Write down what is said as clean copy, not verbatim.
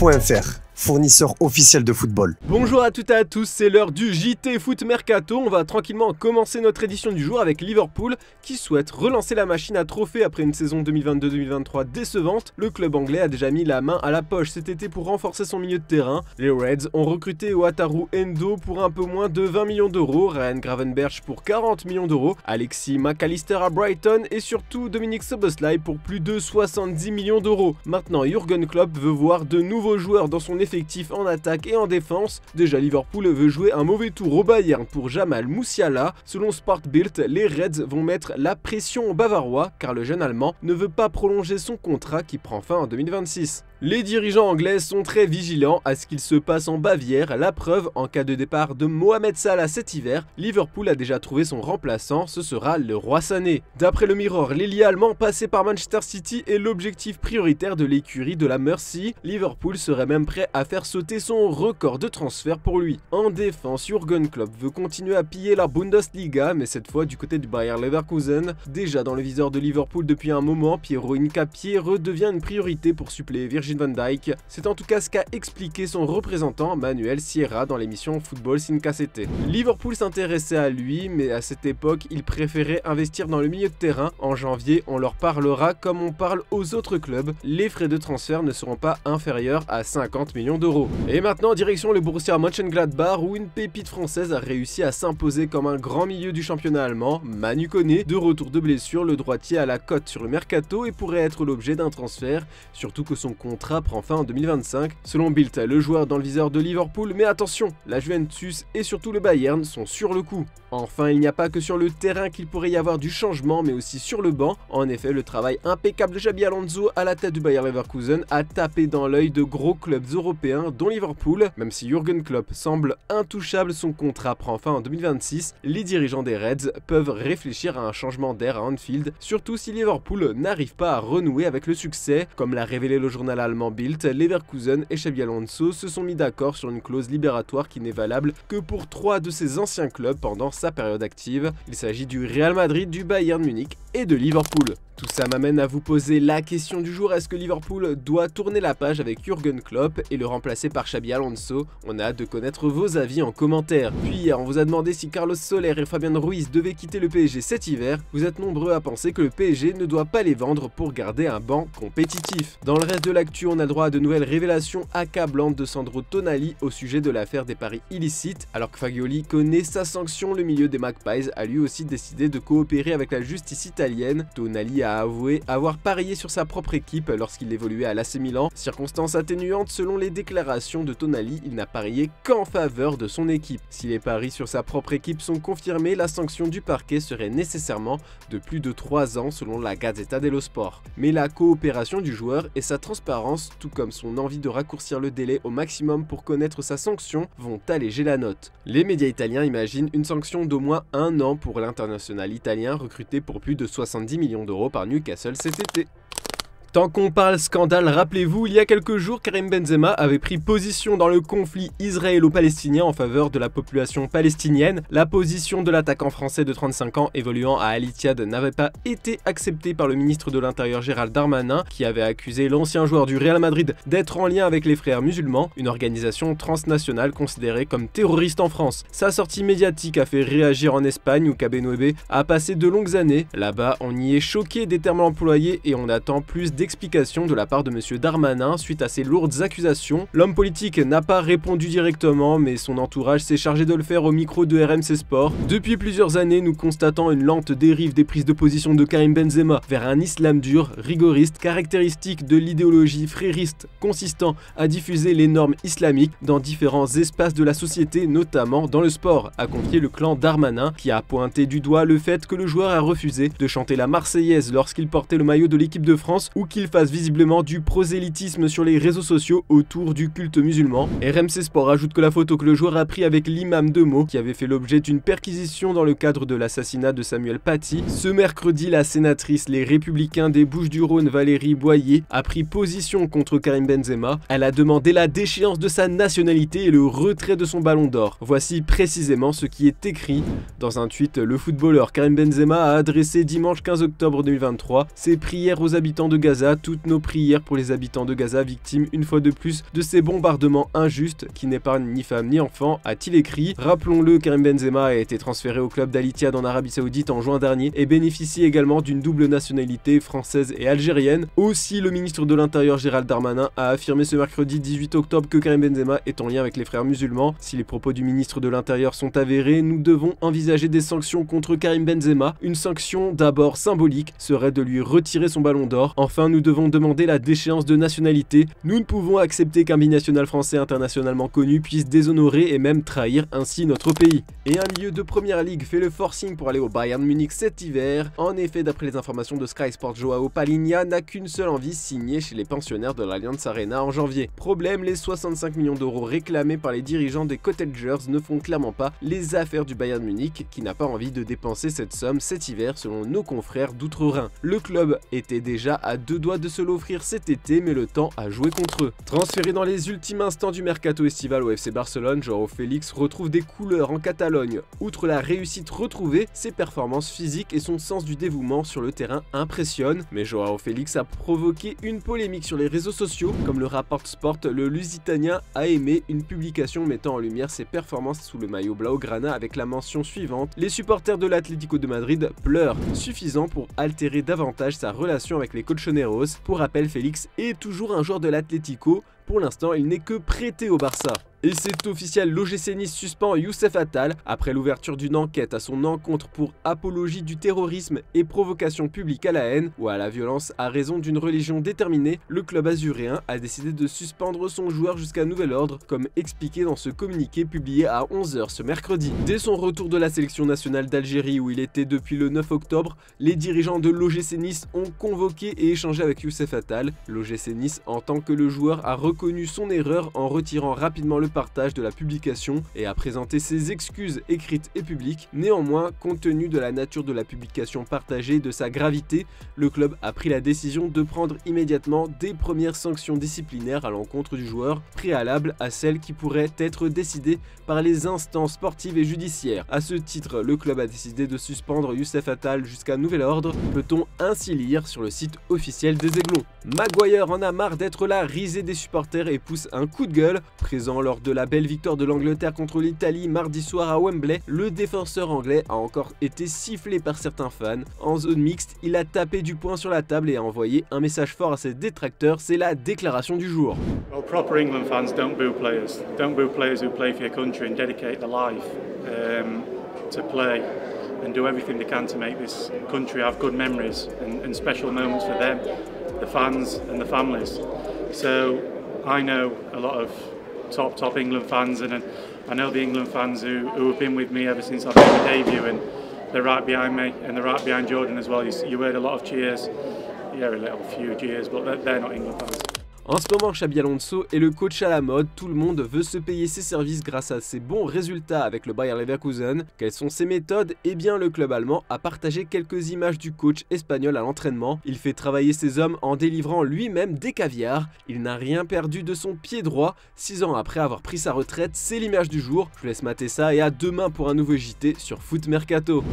JT.fr, fournisseur officiel de football. Bonjour à toutes et à tous, c'est l'heure du JT Foot Mercato. On va tranquillement commencer notre édition du jour avec Liverpool qui souhaite relancer la machine à trophées après une saison 2022-2023 décevante. Le club anglais a déjà mis la main à la poche cet été pour renforcer son milieu de terrain. Les Reds ont recruté Wataru Endo pour un peu moins de 20 millions d'euros, Ryan Gravenberch pour 40 millions d'euros, Alexis McAllister à Brighton et surtout Dominic Szoboszlai pour plus de 70 millions d'euros. Maintenant, Jürgen Klopp veut voir de nouveaux joueurs dans son effectif en attaque et en défense. Déjà, Liverpool veut jouer un mauvais tour au Bayern pour Jamal Musiala. Selon Sportbild, les Reds vont mettre la pression aux Bavarois car le jeune Allemand ne veut pas prolonger son contrat qui prend fin en 2026. Les dirigeants anglais sont très vigilants à ce qu'il se passe en Bavière. La preuve, en cas de départ de Mohamed Salah cet hiver, Liverpool a déjà trouvé son remplaçant, ce sera le roi Sané. D'après le Mirror, l'ailier allemand passé par Manchester City est l'objectif prioritaire de l'écurie de la Mersey. Liverpool serait même prêt à faire sauter son record de transfert pour lui. En défense, Jürgen Klopp veut continuer à piller la Bundesliga, mais cette fois du côté du Bayer Leverkusen. Déjà dans le viseur de Liverpool depuis un moment, Piero Hincapié redevient une priorité pour suppléer Virgil van Dijk. C'est en tout cas ce qu'a expliqué son représentant Manuel Sierra dans l'émission Football Sin Casete. Liverpool s'intéressait à lui, mais à cette époque, il préférait investir dans le milieu de terrain. En janvier, on leur parlera comme on parle aux autres clubs. Les frais de transfert ne seront pas inférieurs à 50 millions d'euros. Et maintenant, direction le Borussia Mönchengladbach où une pépite française a réussi à s'imposer comme un grand milieu du championnat allemand. Manu Koné, de retour de blessure, le droitier à la cote sur le mercato et pourrait être l'objet d'un transfert, surtout que son contrat prend fin en 2025. Selon Bild, le joueur dans le viseur de Liverpool, mais attention, la Juventus et surtout le Bayern sont sur le coup. Enfin, il n'y a pas que sur le terrain qu'il pourrait y avoir du changement, mais aussi sur le banc. En effet, le travail impeccable de Xabi Alonso à la tête du Bayer Leverkusen a tapé dans l'œil de gros clubs européens, dont Liverpool. Même si Jürgen Klopp semble intouchable, son contrat prend fin en 2026, les dirigeants des Reds peuvent réfléchir à un changement d'air à Anfield, surtout si Liverpool n'arrive pas à renouer avec le succès. Comme l'a révélé le journal allemand Bild, Leverkusen et Xabi Alonso se sont mis d'accord sur une clause libératoire qui n'est valable que pour 3 de ses anciens clubs pendant sa période active. Il s'agit du Real Madrid, du Bayern Munich et de Liverpool. Tout ça m'amène à vous poser la question du jour, est-ce que Liverpool doit tourner la page avec Jürgen Klopp et le remplacer par Xabi Alonso? On a hâte de connaître vos avis en commentaire. Puis hier, on vous a demandé si Carlos Soler et Fabian Ruiz devaient quitter le PSG cet hiver. Vous êtes nombreux à penser que le PSG ne doit pas les vendre pour garder un banc compétitif. Dans le reste de l'actu, on a le droit à de nouvelles révélations accablantes de Sandro Tonali au sujet de l'affaire des paris illicites. Alors que Fagioli connaît sa sanction, le milieu des Magpies a lui aussi décidé de coopérer avec la justice italienne. Tonali a avoué avoir parié sur sa propre équipe lorsqu'il évoluait à l'AC Milan. Circonstance atténuante, selon les déclarations de Tonali, il n'a parié qu'en faveur de son équipe. Si les paris sur sa propre équipe sont confirmés, la sanction du parquet serait nécessairement de plus de 3 ans selon la Gazzetta dello Sport. Mais la coopération du joueur et sa transparence, tout comme son envie de raccourcir le délai au maximum pour connaître sa sanction, vont alléger la note. Les médias italiens imaginent une sanction d'au moins 1 an pour l'international italien recruté pour plus de 70 millions d'euros par Newcastle cet été. Tant qu'on parle scandale, rappelez-vous, il y a quelques jours, Karim Benzema avait pris position dans le conflit israélo-palestinien en faveur de la population palestinienne. La position de l'attaquant français de 35 ans évoluant à Al Ittihad n'avait pas été acceptée par le ministre de l'Intérieur Gérald Darmanin, qui avait accusé l'ancien joueur du Real Madrid d'être en lien avec les Frères musulmans, une organisation transnationale considérée comme terroriste en France. Sa sortie médiatique a fait réagir en Espagne où Kabenoebe a passé de longues années. Là-bas, on y est choqué des termes employés et on attend plus d'explications de la part de M. Darmanin suite à ces lourdes accusations. L'homme politique n'a pas répondu directement, mais son entourage s'est chargé de le faire au micro de RMC Sport. Depuis plusieurs années, nous constatons une lente dérive des prises de position de Karim Benzema vers un islam dur, rigoriste, caractéristique de l'idéologie frériste, consistant à diffuser les normes islamiques dans différents espaces de la société, notamment dans le sport, a confié le clan Darmanin, qui a pointé du doigt le fait que le joueur a refusé de chanter la Marseillaise lorsqu'il portait le maillot de l'équipe de France ou qu'il fasse visiblement du prosélytisme sur les réseaux sociaux autour du culte musulman. RMC Sport ajoute que la photo que le joueur a pris avec l'imam de Meaux, qui avait fait l'objet d'une perquisition dans le cadre de l'assassinat de Samuel Paty. Ce mercredi, la sénatrice Les Républicains des Bouches-du-Rhône, Valérie Boyer, a pris position contre Karim Benzema. Elle a demandé la déchéance de sa nationalité et le retrait de son ballon d'or. Voici précisément ce qui est écrit. Dans un tweet, le footballeur Karim Benzema a adressé dimanche 15 octobre 2023 ses prières aux habitants de Gaza Gaza, toutes nos prières pour les habitants de Gaza victimes une fois de plus de ces bombardements injustes qui n'épargnent ni femmes ni enfants, a-t-il écrit. Rappelons-le, Karim Benzema a été transféré au club d'Al Ittihad en Arabie Saoudite en juin dernier et bénéficie également d'une double nationalité française et algérienne. Aussi, le ministre de l'Intérieur Gérald Darmanin a affirmé ce mercredi 18 octobre que Karim Benzema est en lien avec les frères musulmans. Si les propos du ministre de l'Intérieur sont avérés, nous devons envisager des sanctions contre Karim Benzema. Une sanction d'abord symbolique serait de lui retirer son ballon d'or. Enfin, nous devons demander la déchéance de nationalité. Nous ne pouvons accepter qu'un binational français internationalement connu puisse déshonorer et même trahir ainsi notre pays. Et un milieu de première ligue fait le forcing pour aller au Bayern Munich cet hiver. En effet, d'après les informations de Sky Sports, Joao Palhinha n'a qu'une seule envie, signer chez les pensionnaires de l'Allianz Arena en janvier. Problème, les 65 millions d'euros réclamés par les dirigeants des Cottagers ne font clairement pas les affaires du Bayern Munich, qui n'a pas envie de dépenser cette somme cet hiver selon nos confrères d'Outre-Rhin. Le club était déjà à deux doigts de se l'offrir cet été, mais le temps a joué contre eux. Transféré dans les ultimes instants du mercato estival au FC Barcelone, Joao Félix retrouve des couleurs en Catalogne. Outre la réussite retrouvée, ses performances physiques et son sens du dévouement sur le terrain impressionnent. Mais Joao Félix a provoqué une polémique sur les réseaux sociaux. Comme le rapporte Sport, le Lusitanien a aimé une publication mettant en lumière ses performances sous le maillot blaugrana avec la mention suivante: les supporters de l'Atlético de Madrid pleurent, suffisant pour altérer davantage sa relation avec les colchoneros. Pour rappel, Félix est toujours un joueur de l'Atlético. Pour l'instant, il n'est que prêté au Barça. Et c'est officiel, l'OGC Nice suspend Youssef Attal après l'ouverture d'une enquête à son encontre pour apologie du terrorisme et provocation publique à la haine ou à la violence à raison d'une religion déterminée. Le club azuréen a décidé de suspendre son joueur jusqu'à nouvel ordre, comme expliqué dans ce communiqué publié à 11 h ce mercredi. Dès son retour de la sélection nationale d'Algérie où il était depuis le 9 octobre, les dirigeants de l'OGC Nice ont convoqué et échangé avec Youssef Attal. L'OGC Nice entend que le joueur a reconnu son erreur en retirant rapidement le partage de la publication et a présenté ses excuses écrites et publiques. Néanmoins, compte tenu de la nature de la publication partagée et de sa gravité, le club a pris la décision de prendre immédiatement des premières sanctions disciplinaires à l'encontre du joueur, préalables à celles qui pourraient être décidées par les instances sportives et judiciaires. À ce titre, le club a décidé de suspendre Youssef Attal jusqu'à nouvel ordre, peut-on ainsi lire sur le site officiel des Aiglons. Maguire en a marre d'être la risée des supporters et pousse un coup de gueule. Présent lors de la belle victoire de l'Angleterre contre l'Italie mardi soir à Wembley, le défenseur anglais a encore été sifflé par certains fans. En zone mixte, il a tapé du poing sur la table et a envoyé un message fort à ses détracteurs, c'est la déclaration du jour. Well, proper England fans don't boo players. Don't boo players who play for your country and dedicate their life to play and do everything they can to make this country have good memories and special moments for them, the fans and the families. So I know a lot of top England fans, and I know the England fans who have been with me ever since I made my debut, and they're right behind me and they're right behind Jordan as well. You heard a lot of cheers, yeah, a few cheers, but they're not England fans. En ce moment, Xabi Alonso est le coach à la mode, tout le monde veut se payer ses services grâce à ses bons résultats avec le Bayer Leverkusen. Quelles sont ses méthodes? Eh bien, le club allemand a partagé quelques images du coach espagnol à l'entraînement. Il fait travailler ses hommes en délivrant lui-même des caviars. Il n'a rien perdu de son pied droit. 6 ans après avoir pris sa retraite, c'est l'image du jour. Je vous laisse mater ça et à demain pour un nouveau JT sur Foot Mercato.